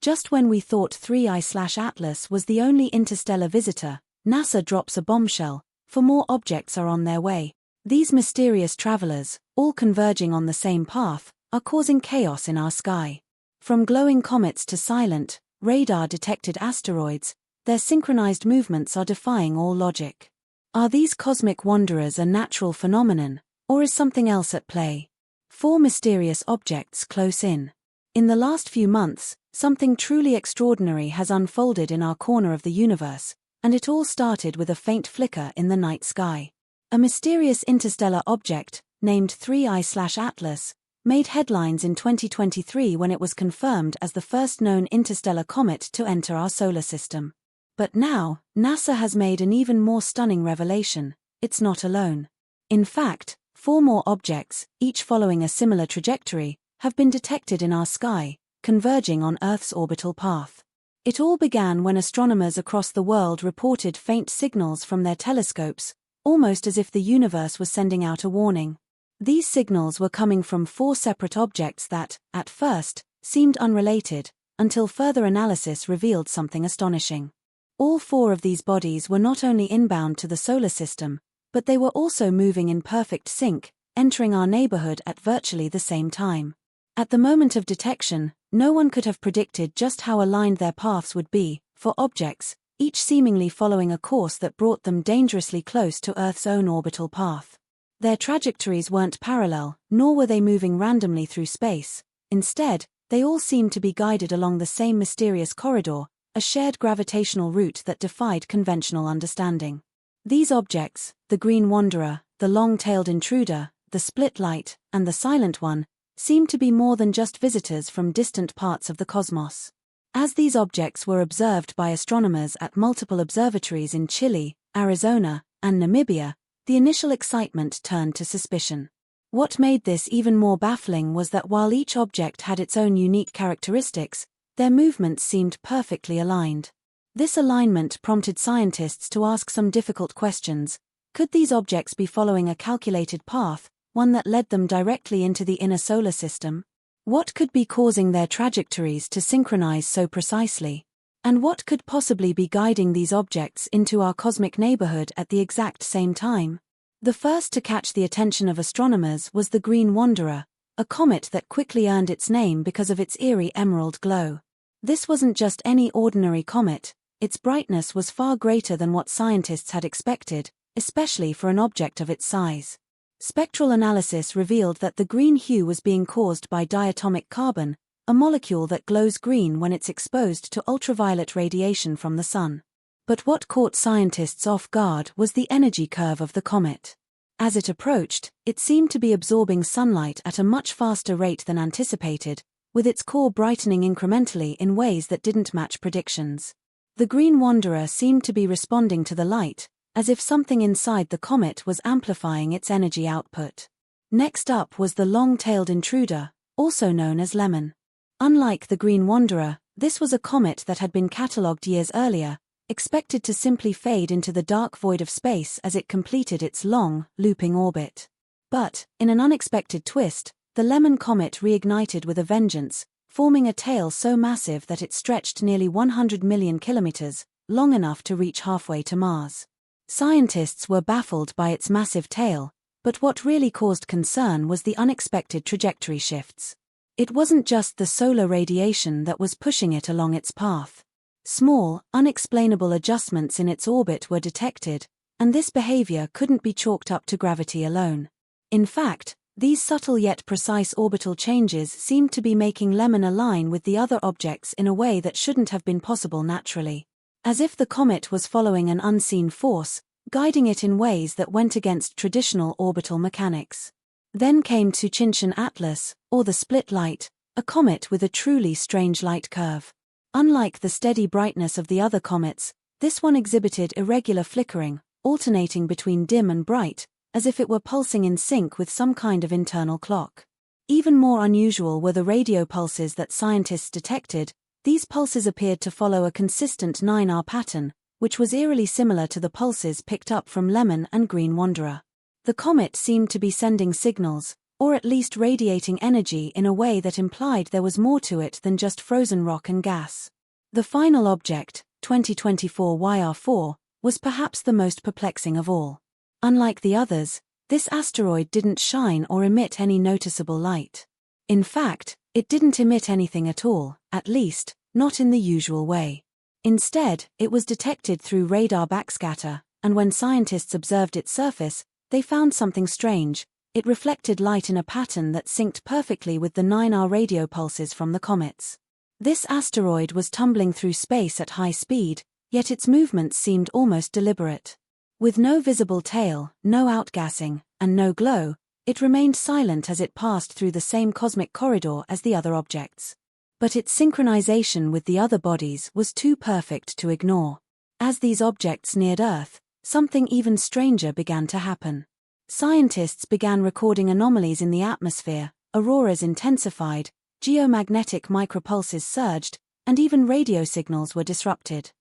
Just when we thought 3I-ATLAS was the only interstellar visitor, NASA drops a bombshell, for more objects are on their way. These mysterious travelers, all converging on the same path, are causing chaos in our sky. From glowing comets to silent, radar-detected asteroids, their synchronized movements are defying all logic. Are these cosmic wanderers a natural phenomenon, or is something else at play? 4 mysterious objects close in. In the last few months, something truly extraordinary has unfolded in our corner of the universe, and it all started with a faint flicker in the night sky. A mysterious interstellar object, named 3I-ATLAS, made headlines in 2023 when it was confirmed as the first known interstellar comet to enter our solar system. But now, NASA has made an even more stunning revelation: it's not alone. In fact, 4 more objects, each following a similar trajectory, have been detected in our sky, converging on Earth's orbital path. It all began when astronomers across the world reported faint signals from their telescopes, almost as if the universe was sending out a warning. These signals were coming from 4 separate objects that, at first, seemed unrelated, until further analysis revealed something astonishing. All 4 of these bodies were not only inbound to the solar system, but they were also moving in perfect sync, entering our neighborhood at virtually the same time. At the moment of detection, no one could have predicted just how aligned their paths would be, for objects, each seemingly following a course that brought them dangerously close to Earth's own orbital path. Their trajectories weren't parallel, nor were they moving randomly through space. Instead, they all seemed to be guided along the same mysterious corridor, a shared gravitational route that defied conventional understanding. These objects, the Green Wanderer, the Long-Tailed Intruder, the Split Light, and the Silent One, seemed to be more than just visitors from distant parts of the cosmos. As these objects were observed by astronomers at multiple observatories in Chile, Arizona, and Namibia, the initial excitement turned to suspicion. What made this even more baffling was that while each object had its own unique characteristics, their movements seemed perfectly aligned. This alignment prompted scientists to ask some difficult questions. Could these objects be following a calculated path, one that led them directly into the inner solar system? What could be causing their trajectories to synchronize so precisely? And what could possibly be guiding these objects into our cosmic neighborhood at the exact same time? The first to catch the attention of astronomers was the Green Wanderer, a comet that quickly earned its name because of its eerie emerald glow. This wasn't just any ordinary comet. Its brightness was far greater than what scientists had expected, especially for an object of its size. Spectral analysis revealed that the green hue was being caused by diatomic carbon, a molecule that glows green when it's exposed to ultraviolet radiation from the sun. But what caught scientists off guard was the energy curve of the comet. As it approached, it seemed to be absorbing sunlight at a much faster rate than anticipated, with its core brightening incrementally in ways that didn't match predictions. The Green Wanderer seemed to be responding to the light, as if something inside the comet was amplifying its energy output. Next up was the Long-Tailed Intruder, also known as Lemon. Unlike the Green Wanderer, this was a comet that had been catalogued years earlier, expected to simply fade into the dark void of space as it completed its long, looping orbit. But, in an unexpected twist, the Lemon comet reignited with a vengeance, forming a tail so massive that it stretched nearly 100 million kilometers, long enough to reach halfway to Mars. Scientists were baffled by its massive tail, but what really caused concern was the unexpected trajectory shifts. It wasn't just the solar radiation that was pushing it along its path. Small, unexplainable adjustments in its orbit were detected, and this behavior couldn't be chalked up to gravity alone. In fact, these subtle yet precise orbital changes seemed to be making Lemon align with the other objects in a way that shouldn't have been possible naturally. As if the comet was following an unseen force, guiding it in ways that went against traditional orbital mechanics. Then came 3I-ATLAS, or the Split Light, a comet with a truly strange light curve. Unlike the steady brightness of the other comets, this one exhibited irregular flickering, alternating between dim and bright, as if it were pulsing in sync with some kind of internal clock. Even more unusual were the radio pulses that scientists detected. These pulses appeared to follow a consistent 9-hour pattern, which was eerily similar to the pulses picked up from Lemon and Green Wanderer. The comet seemed to be sending signals, or at least radiating energy in a way that implied there was more to it than just frozen rock and gas. The final object, 2024 YR4, was perhaps the most perplexing of all. Unlike the others, this asteroid didn't shine or emit any noticeable light. In fact, it didn't emit anything at all, at least, not in the usual way. Instead, it was detected through radar backscatter, and when scientists observed its surface, they found something strange. It reflected light in a pattern that synced perfectly with the 9R radio pulses from the comets. This asteroid was tumbling through space at high speed, yet its movements seemed almost deliberate. With no visible tail, no outgassing, and no glow, it remained silent as it passed through the same cosmic corridor as the other objects. But its synchronization with the other bodies was too perfect to ignore. As these objects neared Earth, something even stranger began to happen. Scientists began recording anomalies in the atmosphere, auroras intensified, geomagnetic micropulses surged, and even radio signals were disrupted.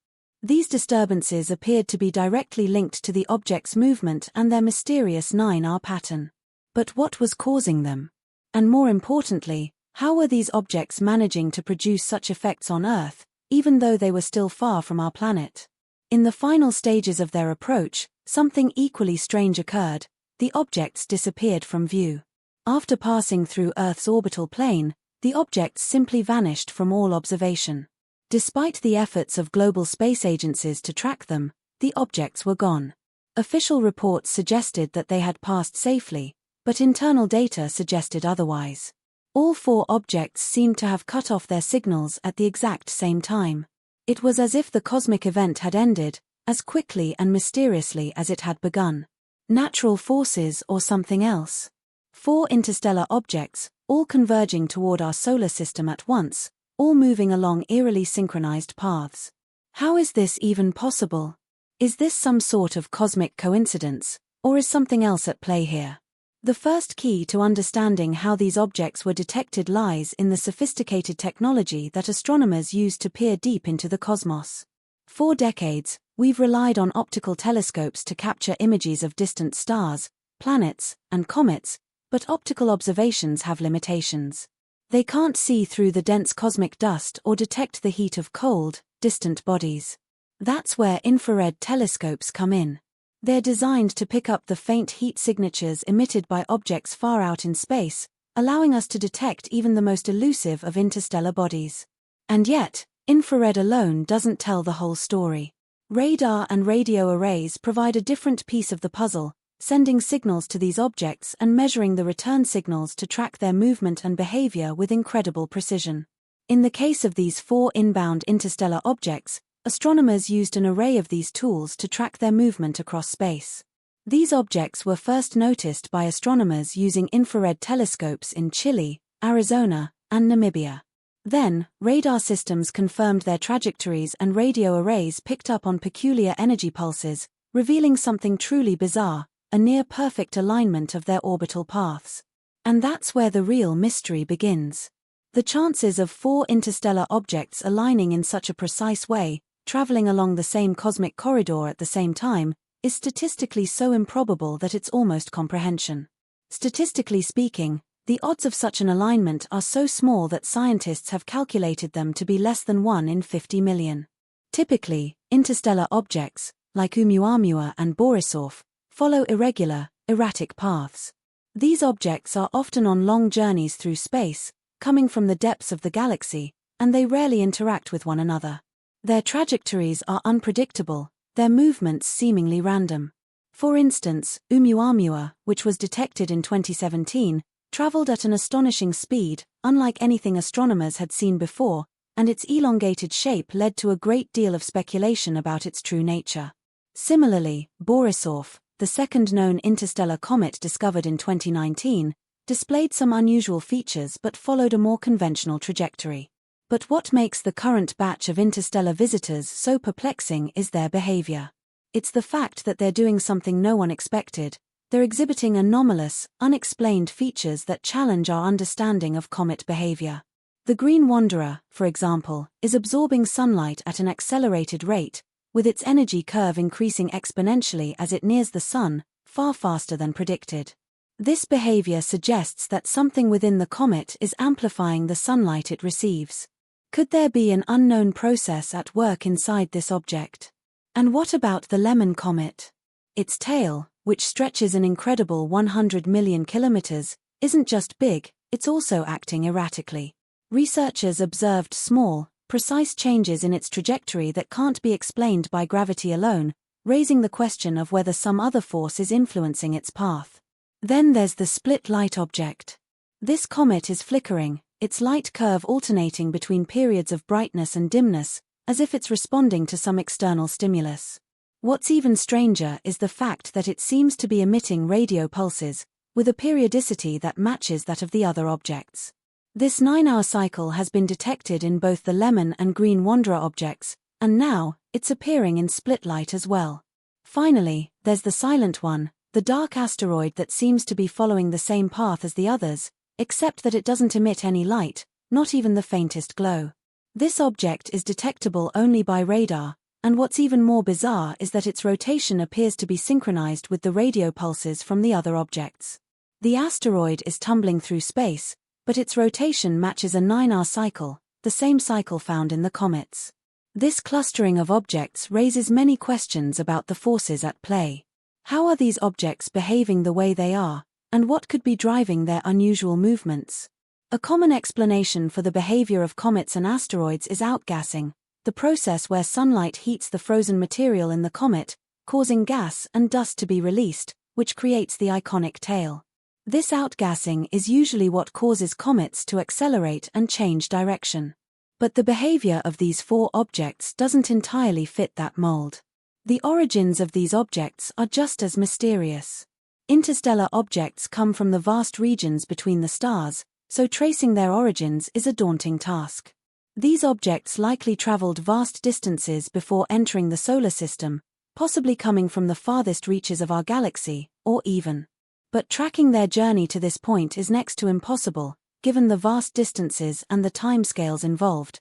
These disturbances appeared to be directly linked to the object's movement and their mysterious 9R pattern. But what was causing them? And more importantly, how were these objects managing to produce such effects on Earth, even though they were still far from our planet? In the final stages of their approach, something equally strange occurred. The objects disappeared from view. After passing through Earth's orbital plane, the objects simply vanished from all observation. Despite the efforts of global space agencies to track them, the objects were gone. Official reports suggested that they had passed safely, but internal data suggested otherwise. All four objects seemed to have cut off their signals at the exact same time. It was as if the cosmic event had ended, as quickly and mysteriously as it had begun. Natural forces or something else? Four interstellar objects, all converging toward our solar system at once, all moving along eerily synchronized paths. How is this even possible? Is this some sort of cosmic coincidence, or is something else at play here? The first key to understanding how these objects were detected lies in the sophisticated technology that astronomers use to peer deep into the cosmos. For decades, we've relied on optical telescopes to capture images of distant stars, planets, and comets, but optical observations have limitations. They can't see through the dense cosmic dust or detect the heat of cold, distant bodies. That's where infrared telescopes come in. They're designed to pick up the faint heat signatures emitted by objects far out in space, allowing us to detect even the most elusive of interstellar bodies. And yet, infrared alone doesn't tell the whole story. Radar and radio arrays provide a different piece of the puzzle, sending signals to these objects and measuring the return signals to track their movement and behavior with incredible precision. In the case of these four inbound interstellar objects, astronomers used an array of these tools to track their movement across space. These objects were first noticed by astronomers using infrared telescopes in Chile, Arizona, and Namibia. Then, radar systems confirmed their trajectories and radio arrays picked up on peculiar energy pulses, revealing something truly bizarre, a near-perfect alignment of their orbital paths. And that's where the real mystery begins. The chances of four interstellar objects aligning in such a precise way, traveling along the same cosmic corridor at the same time, is statistically so improbable that it's almost comprehension. Statistically speaking, the odds of such an alignment are so small that scientists have calculated them to be less than 1 in 50 million. Typically, interstellar objects, like Oumuamua and Borisov, follow irregular, erratic paths. These objects are often on long journeys through space, coming from the depths of the galaxy, and they rarely interact with one another. Their trajectories are unpredictable, their movements seemingly random. For instance, Oumuamua, which was detected in 2017, traveled at an astonishing speed, unlike anything astronomers had seen before, and its elongated shape led to a great deal of speculation about its true nature. Similarly, Borisov, the second known interstellar comet discovered in 2019, displayed some unusual features but followed a more conventional trajectory. But what makes the current batch of interstellar visitors so perplexing is their behavior. It's the fact that they're doing something no one expected. They're exhibiting anomalous, unexplained features that challenge our understanding of comet behavior. The Green Wanderer, for example, is absorbing sunlight at an accelerated rate, with its energy curve increasing exponentially as it nears the Sun, far faster than predicted. This behavior suggests that something within the comet is amplifying the sunlight it receives. Could there be an unknown process at work inside this object? And what about the Lemon Comet? Its tail, which stretches an incredible 100 million kilometers, isn't just big, it's also acting erratically. Researchers observed small, precise changes in its trajectory that can't be explained by gravity alone, raising the question of whether some other force is influencing its path. Then there's the split light object. This comet is flickering, its light curve alternating between periods of brightness and dimness, as if it's responding to some external stimulus. What's even stranger is the fact that it seems to be emitting radio pulses, with a periodicity that matches that of the other objects. This 9-hour cycle has been detected in both the Lemon and Green Wanderer objects, and now, it's appearing in split light as well. Finally, there's the Silent One, the dark asteroid that seems to be following the same path as the others, except that it doesn't emit any light, not even the faintest glow. This object is detectable only by radar, and what's even more bizarre is that its rotation appears to be synchronized with the radio pulses from the other objects. The asteroid is tumbling through space, but its rotation matches a 9-hour cycle, the same cycle found in the comets. This clustering of objects raises many questions about the forces at play. How are these objects behaving the way they are, and what could be driving their unusual movements? A common explanation for the behavior of comets and asteroids is outgassing, the process where sunlight heats the frozen material in the comet, causing gas and dust to be released, which creates the iconic tail. This outgassing is usually what causes comets to accelerate and change direction. But the behavior of these 4 objects doesn't entirely fit that mold. The origins of these objects are just as mysterious. Interstellar objects come from the vast regions between the stars, so tracing their origins is a daunting task. These objects likely traveled vast distances before entering the solar system, possibly coming from the farthest reaches of our galaxy, or even. But tracking their journey to this point is next to impossible, given the vast distances and the timescales involved.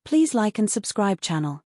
Please like and subscribe channel.